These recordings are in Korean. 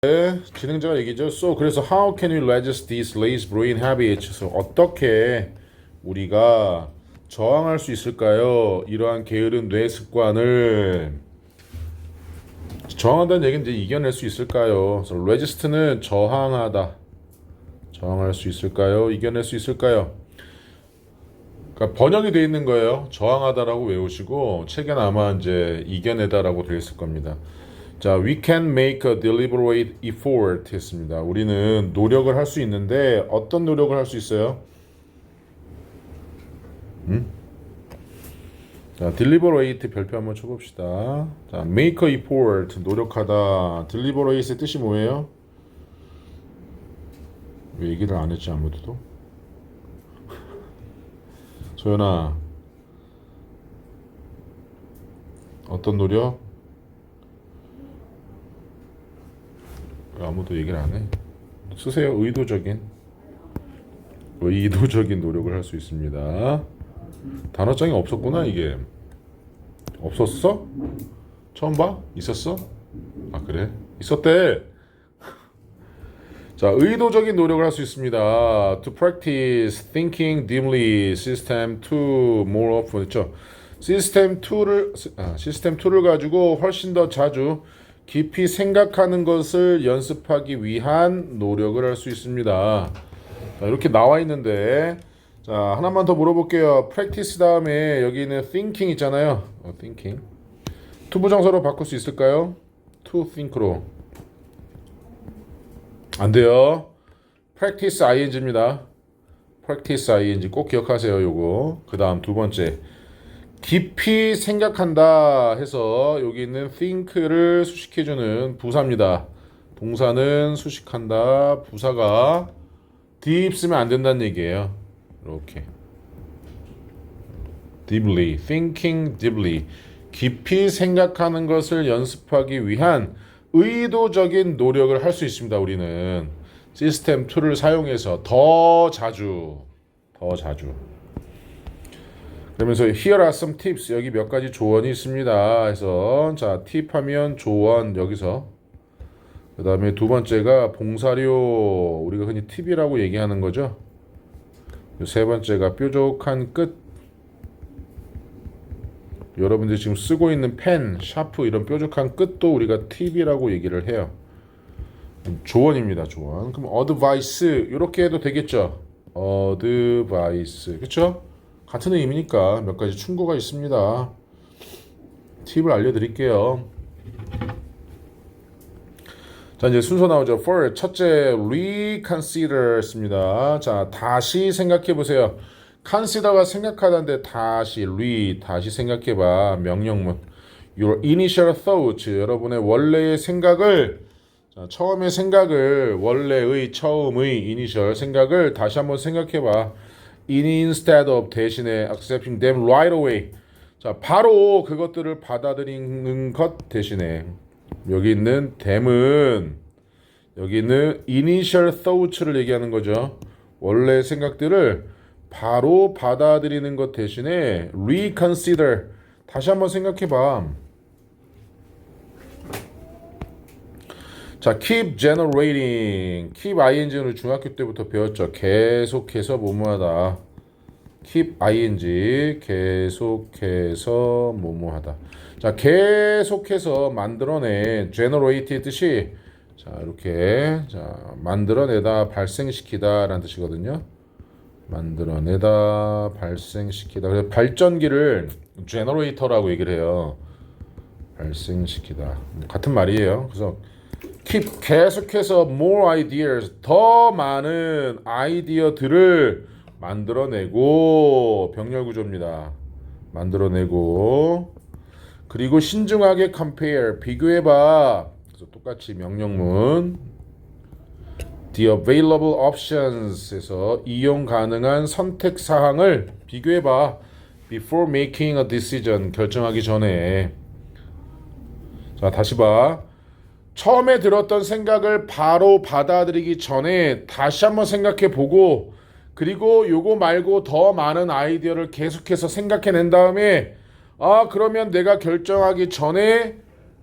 진행자가 얘기죠. So 그래서 how can we resist these lazy brain habits? 그래서 어떻게 우리가 저항할 수 있을까요? 이러한 게으른 뇌 습관을 저항한다는 얘기는 이제 이겨낼 수 있을까요? 그래서 resist는 저항하다. 저항할 수 있을까요? 이겨낼 수 있을까요? 그러니까 번역이 돼 있는 거예요. 저항하다라고 외우시고 책에는 아마 이제 이겨내다라고 되어 있을 겁니다. 자, we can make a deliberate effort 했습니다. 우리는 노력을 할 수 있는데 어떤 노력을 할 수 있어요? 자, deliberate 별표 한번 쳐봅시다. 자, make a effort 노력하다. deliberate의 뜻이 뭐예요? 왜 얘기를 안 했지 아무도? 소연아, 어떤 노력? 왜 아무도 얘기를 안 해? 쓰세요. 의도적인 노력을 할 수 있습니다. 단어장이 없었구나. 이게 없었어? 처음 봐? 있었어? 아, 그래? 있었대. 자, 의도적인 노력을 할 수 있습니다. To practice thinking deeply, system 2 more often. 그렇죠? 시스템 2를 가지고 훨씬 더 자주 깊이 생각하는 것을 연습하기 위한 노력을 할 수 있습니다. 자, 이렇게 나와 있는데, 자, 하나만 더 물어볼게요. practice 다음에 여기 있는 thinking 있잖아요. thinking. 투부정사로 바꿀 수 있을까요? to think로. 안 돼요. practice ing입니다. practice ing 꼭 기억하세요. 요거. 그 다음 두 번째. 깊이 생각한다 해서 여기 있는 think를 수식해주는 부사입니다. 동사는 수식한다. 부사가 deep 쓰면 안 된다는 얘기예요. 이렇게 deeply, thinking deeply 깊이 생각하는 것을 연습하기 위한 의도적인 노력을 할 수 있습니다. 우리는 시스템 2를 사용해서 더 자주 그러면서 here are some tips 여기 몇 가지 조언이 있습니다. 그래서 자 팁하면 조언 여기서 그 다음에 두 번째가 봉사료 우리가 흔히 팁이라고 얘기하는 거죠. 세 번째가 뾰족한 끝 여러분들이 지금 쓰고 있는 펜, 샤프 이런 뾰족한 끝도 우리가 팁이라고 얘기를 해요. 조언입니다. 조언. 그럼 advice 이렇게 해도 되겠죠. advice 그렇죠? 같은 의미니까 몇 가지 충고가 있습니다. 팁을 알려드릴게요. 자 이제 순서 나오죠. For 첫째 reconsider입니다. 자 다시 생각해 보세요. consider가 생각하다인데 다시 생각해봐. 명령문. Your initial thoughts 여러분의 원래의 생각을 자, 처음의 생각을 원래의 처음의 initial 생각을 다시 한번 생각해봐. instead of 대신에 accepting them right away. 자 바로 그것들을 받아들이는 것 대신에 여기 있는 them은 여기 있는 initial thoughts를 얘기하는 거죠. 원래 생각들을 바로 받아들이는 것 대신에 reconsider 다시 한번 생각해봐. 자, keep generating keep ing는 중학교 때부터 배웠죠. 계속해서 뭐뭐하다. keep ing 계속해서 뭐뭐하다. 자, 계속해서 만들어내 generate의 뜻이 자 이렇게 자 만들어내다 발생시키다 라는 뜻이거든요. 만들어내다 발생시키다 그래서 발전기를 generator라고 얘기를 해요. 발생시키다 같은 말이에요. 그래서 keep 계속해서 more ideas 더 많은 아이디어들을 만들어내고 병렬 구조입니다. 만들어내고 그리고 신중하게 compare 비교해봐. 그래서 똑같이 명령문 The available options에서 이용 가능한 선택 사항을 비교해봐. Before making a decision 결정하기 전에. 자 다시 봐. 처음에 들었던 생각을 바로 받아들이기 전에 다시 한번 생각해 보고 그리고 요거 말고 더 많은 아이디어를 계속해서 생각해낸 다음에 아 그러면 내가 결정하기 전에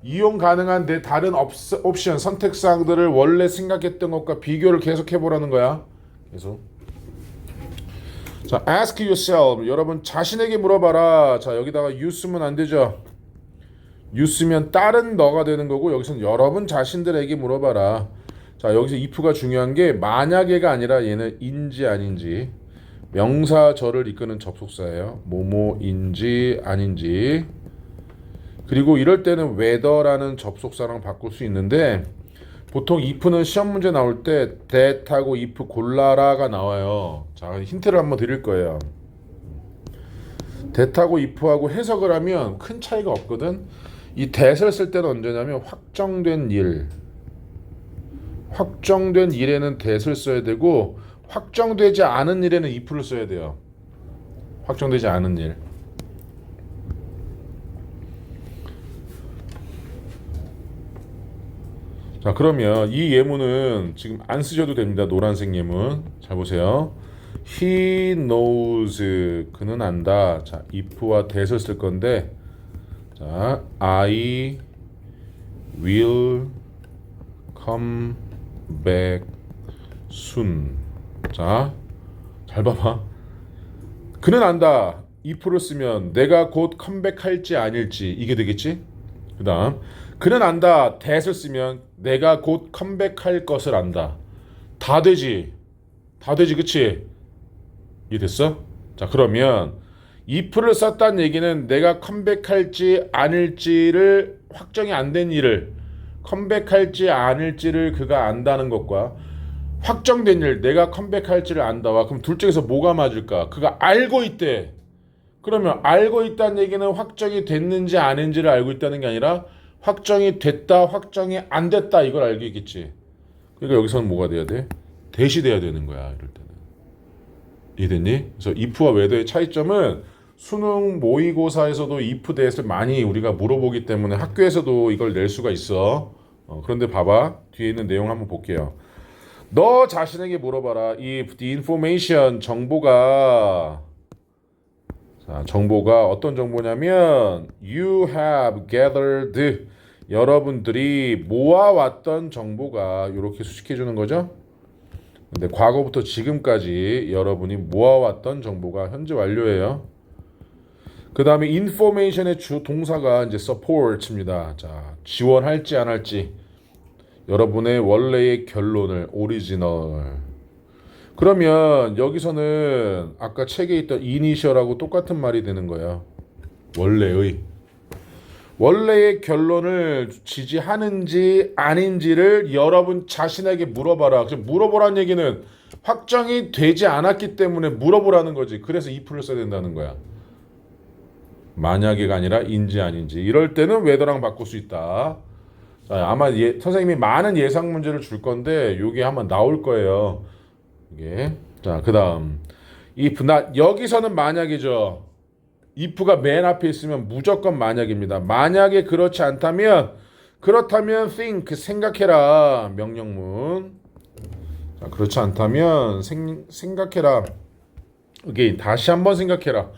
이용 가능한 내 다른 옵션 선택사항들을 원래 생각했던 것과 비교를 계속 해보라는 거야. 계속. 자, ask yourself. 여러분 자신에게 물어봐라. 자, 여기다가 you 쓰면 안 되죠. you 쓰면 다른 너가 되는 거고, 여기서는 여러분 자신들에게 물어봐라. 자, 여기서 if가 중요한 게 만약에가 아니라 얘는 인지 아닌지, 명사절을 이끄는 접속사예요. 뭐뭐인지 아닌지. 그리고 이럴 때는 whether라는 접속사랑 바꿀 수 있는데, 보통 if는 시험 문제 나올 때 that하고 if 골라라가 나와요. 자, 힌트를 한번 드릴 거예요. that하고 if하고 해석을 하면 큰 차이가 없거든. 이 that을 쓸 때는 언제냐면 확정된 일에는 that을 써야 되고, 확정되지 않은 일에는 if를 써야 돼요. 확정되지 않은 일. 자, 그러면 이 예문은 지금 안 쓰셔도 됩니다. 노란색 예문. 잘 보세요. He knows. 그는 안다. 자, if와 that을 쓸 건데, 자, I will come back soon. 자, 잘 봐봐. 그는 안다. if를 쓰면 내가 곧 컴백할지 아닐지 이게 되겠지? 그 다음 그는 안다. that을 쓰면 내가 곧 컴백할 것을 안다. 다 되지. 그치? 이해됐어? 자, 그러면 if를 썼다는 얘기는 내가 컴백할지 아닐지를 확정이 안 된 일을, 컴백할지 아닐지를 그가 안다는 것과 확정된 일, 내가 컴백할지를 안다와, 그럼 둘 중에서 뭐가 맞을까? 그가 알고 있대. 그러면 알고 있다는 얘기는 확정이 됐는지 아닌지를 알고 있다는 게 아니라 확정이 됐다, 확정이 안 됐다, 이걸 알고 있겠지. 그러니까 여기서는 뭐가 돼야 돼? 대시 돼야 되는 거야, 이럴 때는. 이해됐니? 그래서 if와 whether의 차이점은 수능 모의고사에서도 if that을 많이 우리가 물어보기 때문에 학교에서도 이걸 낼 수가 있어. 그런데 봐봐. 뒤에 있는 내용 한번 볼게요. 너 자신에게 물어봐라. If the information, 정보가 어떤 정보냐면 you have gathered, 여러분들이 모아왔던 정보가, 이렇게 수식해 주는 거죠. 근데 과거부터 지금까지 여러분이 모아왔던 정보가 현재 완료예요. 그 다음에 information의 주 동사가 이제 support입니다. 자, 지원할지 안 할지, 여러분의 원래의 결론을, 오리지널. 그러면 여기서는 아까 책에 있던 initial하고 똑같은 말이 되는 거예요. 원래의 결론을 지지하는지 아닌지를 여러분 자신에게 물어봐라. 물어보라는 얘기는 확정이 되지 않았기 때문에 물어보라는 거지. 그래서 if를 써야 된다는 거야. 만약에가 아니라 인지 아닌지. 이럴 때는 whether랑 바꿀 수 있다. 자, 아마 선생님이 많은 예상 문제를 줄 건데 요게 한번 나올 거예요. 이게. 자, 그 다음 if not, 여기서는 만약이죠. if가 맨 앞에 있으면 무조건 만약입니다. 만약에 그렇다면 think, 생각해라. 명령문. 자, 그렇지 않다면 생각해라. again, 다시 한번 생각해라.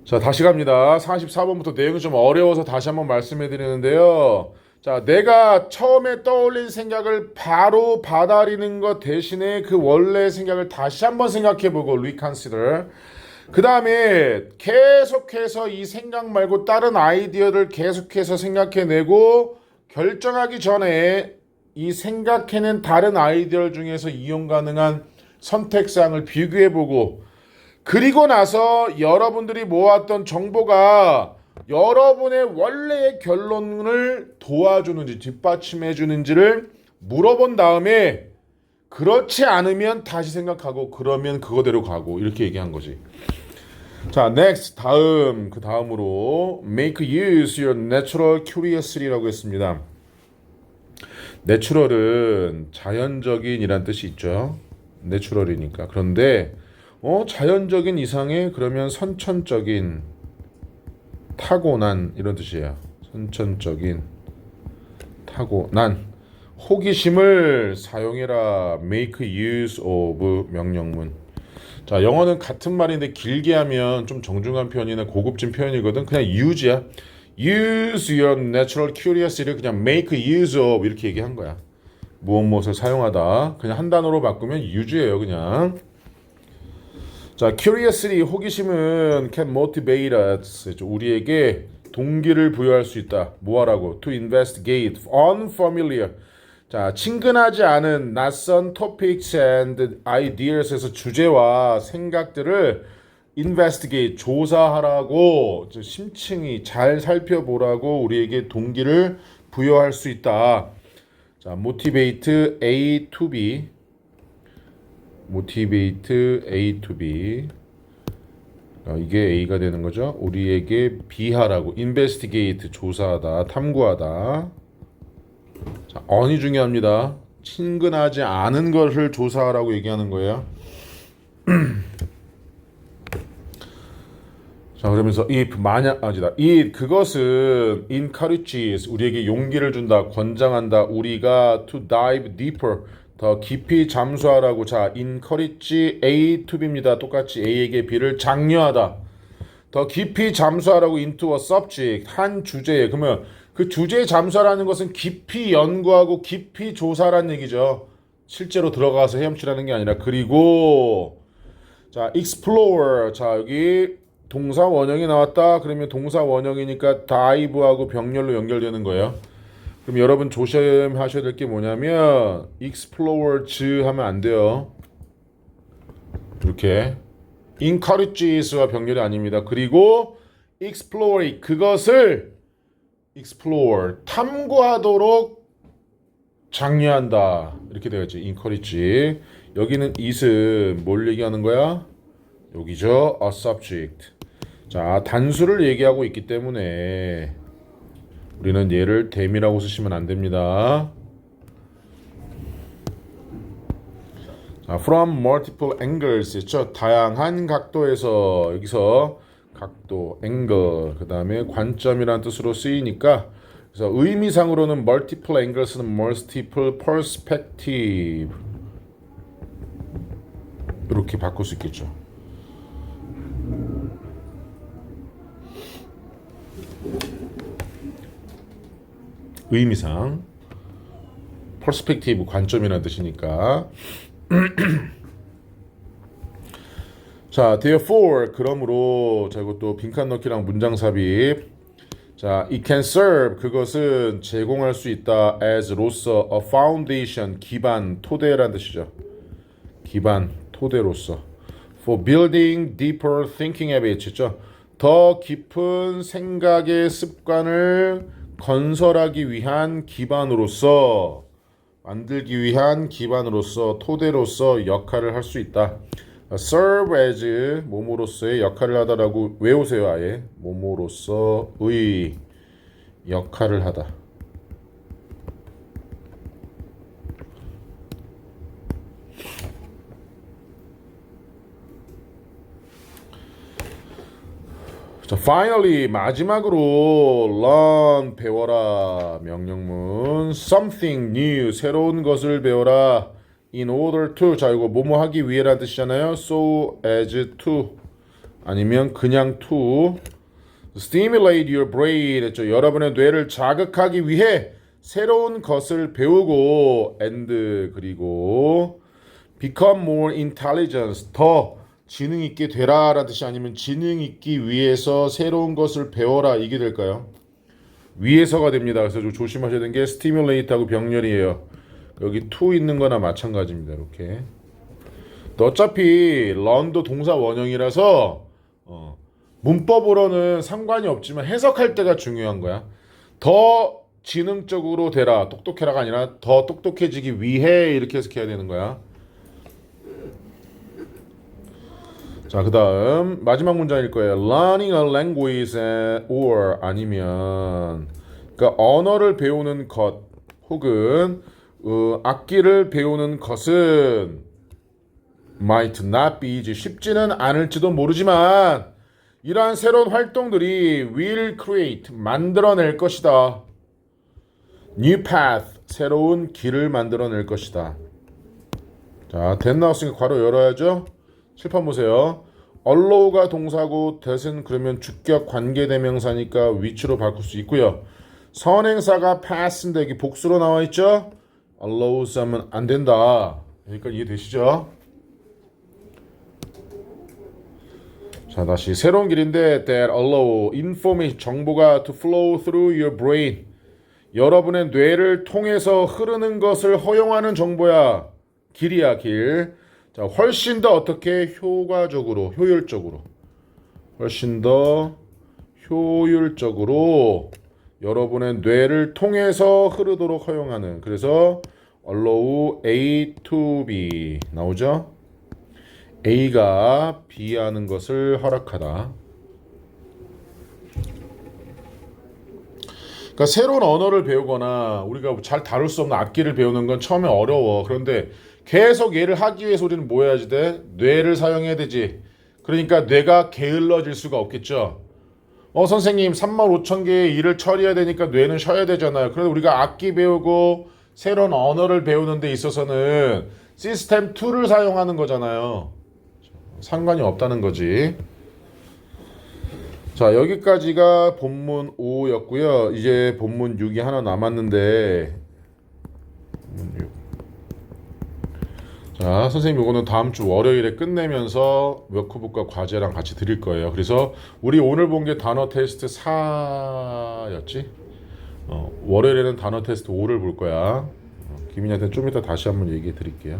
자, 다시 갑니다. 44번부터 내용이 좀 어려워서 다시 한번 말씀해 드리는데요. 자, 내가 처음에 떠올린 생각을 바로 받아들이는 것 대신에 그 원래의 생각을 다시 한번 생각해보고 reconsider. 그 다음에 계속해서 이 생각 말고 다른 아이디어를 계속해서 생각해내고 결정하기 전에 이 생각해낸 다른 아이디어 중에서 이용 가능한 선택사항을 비교해보고, 그리고 나서 여러분들이 모았던 정보가 여러분의 원래의 결론을 도와주는지 뒷받침해주는지를 물어본 다음에, 그렇지 않으면 다시 생각하고, 그러면 그거대로 가고, 이렇게 얘기한 거지. 자, next, 그 다음으로 make use your natural curiously라고 했습니다. natural은 자연적인 이란 뜻이 있죠. natural이니까. 그런데 자연적인 이상의, 그러면 선천적인, 타고난, 이런 뜻이에요. 선천적인, 타고난. 호기심을 사용해라. make use of 명령문. 자, 영어는 같은 말인데 길게 하면 좀 정중한 표현이나 고급진 표현이거든. 그냥 use야. use your natural curiosity를 그냥 make use of 이렇게 얘기한 거야. 무엇을 사용하다. 그냥 한 단어로 바꾸면 use예요, 그냥. 자, curiosity, 호기심은 can motivate us. 우리에게 동기를 부여할 수 있다. 뭐하라고? To investigate unfamiliar. 자, 친근하지 않은 낯선 topics and ideas에서 주제와 생각들을 investigate, 조사하라고, 심층이 잘 살펴보라고 우리에게 동기를 부여할 수 있다. 자, motivate A to B. motivate A to B. 이게 A가 되는 거죠. 우리에게 B하라고. investigate, 조사하다, 탐구하다. 자, on이 중요합니다. 친근하지 않은 것을 조사하라고 얘기하는 거예요. 자, 그러면서 if 만약 it 그것은 encourages 우리에게 용기를 준다, 권장한다. 우리가 to dive deeper 더 깊이 잠수하라고. 자, encourage A to B입니다. 똑같이 A에게 B를 장려하다. 더 깊이 잠수하라고 into a subject 한 주제에. 그러면 그 주제에 잠수하라는 것은 깊이 연구하고 깊이 조사라는 얘기죠. 실제로 들어가서 헤엄치라는 게 아니라. 그리고 자, explore. 자, 여기 동사 원형이 나왔다. 그러면 동사 원형이니까 dive하고 병렬로 연결되는 거예요. 그럼 여러분 조심하셔야 될 게 뭐냐면 explores 하면 안 돼요. 이렇게 encourages와 병렬이 아닙니다. 그리고 explore 그것을 explore 탐구하도록 장려한다. 이렇게 되겠지. encourage. 여기는 it은 뭘 얘기하는 거야? 여기죠. a subject. 자, 단수를 얘기하고 있기 때문에 우리는 얘를 댐이라고 쓰시면 안 됩니다. 자, from multiple angles 있죠. 다양한 각도에서. 여기서 각도, angle, 그 다음에 관점이라는 뜻으로 쓰이니까 그래서 의미상으로는 multiple angles는 multiple perspective 이렇게 바꿀 수 있겠죠. 의미상 퍼스펙티브 관점이라는 뜻이니까. 자, therefore 그러므로. 자, 이것도 빈칸 넣기랑 문장 삽입. 자, it can serve 그것은 제공할 수 있다 as로서 a foundation 기반, 토대라는 뜻이죠. 기반, 토대로서 for building deeper thinking habits 있죠. 더 깊은 생각의 습관을 건설하기 위한 기반으로서, 만들기 위한 기반으로서, 토대로서 역할을 할 수 있다. serve as 몸으로서의 역할을 하다라고 외우세요. 아예 몸으로서의 역할을 하다. 자, finally 마지막으로 learn 배워라. 명령문 something new 새로운 것을 배워라. in order to. 자, 이거 뭐뭐 하기 위해라는 뜻이잖아요. so as to 아니면 그냥 to stimulate your brain 했죠. 여러분의 뇌를 자극하기 위해 새로운 것을 배우고 and 그리고 become more intelligent 더 지능 있게 되라 라는 뜻이 아니면 지능 있기 위해서 새로운 것을 배워라 이게 될까요? 위해서가 됩니다. 그래서 좀 조심하셔야 되는 게 stimulate하고 병렬이에요. 여기 to 있는 거나 마찬가지입니다. 이렇게. 어차피 learn도 동사 원형이라서 문법으로는 상관이 없지만 해석할 때가 중요한 거야. 더 지능적으로 되라, 똑똑해라가 아니라 더 똑똑해지기 위해 이렇게 해석해야 되는 거야. 자, 그 다음 마지막 문장일 거예요. Learning a language or 아니면 그러니까 언어를 배우는 것 혹은 악기를 배우는 것은 might not be easy 쉽지는 않을지도 모르지만 이러한 새로운 활동들이 will create 만들어낼 것이다. New path 새로운 길을 만들어낼 것이다. 자, that 나왔으니까 괄호 열어야죠. 칠판 보세요. allow가 동사고 that은 그러면 주격 관계대명사니까 which로 바꿀 수 있고요. 선행사가 pass인데 여기 복수로 나와 있죠? allows 하면 안 된다. 여기까지 이해되시죠? 자, 다시 새로운 길인데 that allow information 정보가 to flow through your brain. 여러분의 뇌를 통해서 흐르는 것을 허용하는 정보야. 길이야, 길. 자, 훨씬 더 어떻게 효과적으로, 효율적으로. 훨씬 더 효율적으로 여러분의 뇌를 통해서 흐르도록 허용하는. 그래서 allow A to B 나오죠? A가 B 하는 것을 허락하다. 그러니까 새로운 언어를 배우거나 우리가 잘 다룰 수 없는 악기를 배우는 건 처음에 어려워. 그런데 계속 얘를 하기 위해서 우리는 뭐 해야지 돼? 뇌를 사용해야 되지. 그러니까 뇌가 게을러질 수가 없겠죠. 선생님 35,000개의 일을 처리해야 되니까 뇌는 쉬어야 되잖아요. 그래서 우리가 악기 배우고 새로운 언어를 배우는 데 있어서는 시스템 2를 사용하는 거잖아요. 상관이 없다는 거지. 자, 여기까지가 본문 5였고요. 이제 본문 6이 하나 남았는데 본문 6. 자, 선생님 이거는 다음 주 월요일에 끝내면서 워크북과 과제랑 같이 드릴 거예요. 그래서 우리 오늘 본 게 단어 테스트 4였지? 월요일에는 단어 테스트 5를 볼 거야. 김인희한테 좀 이따 다시 한번 얘기해 드릴게요.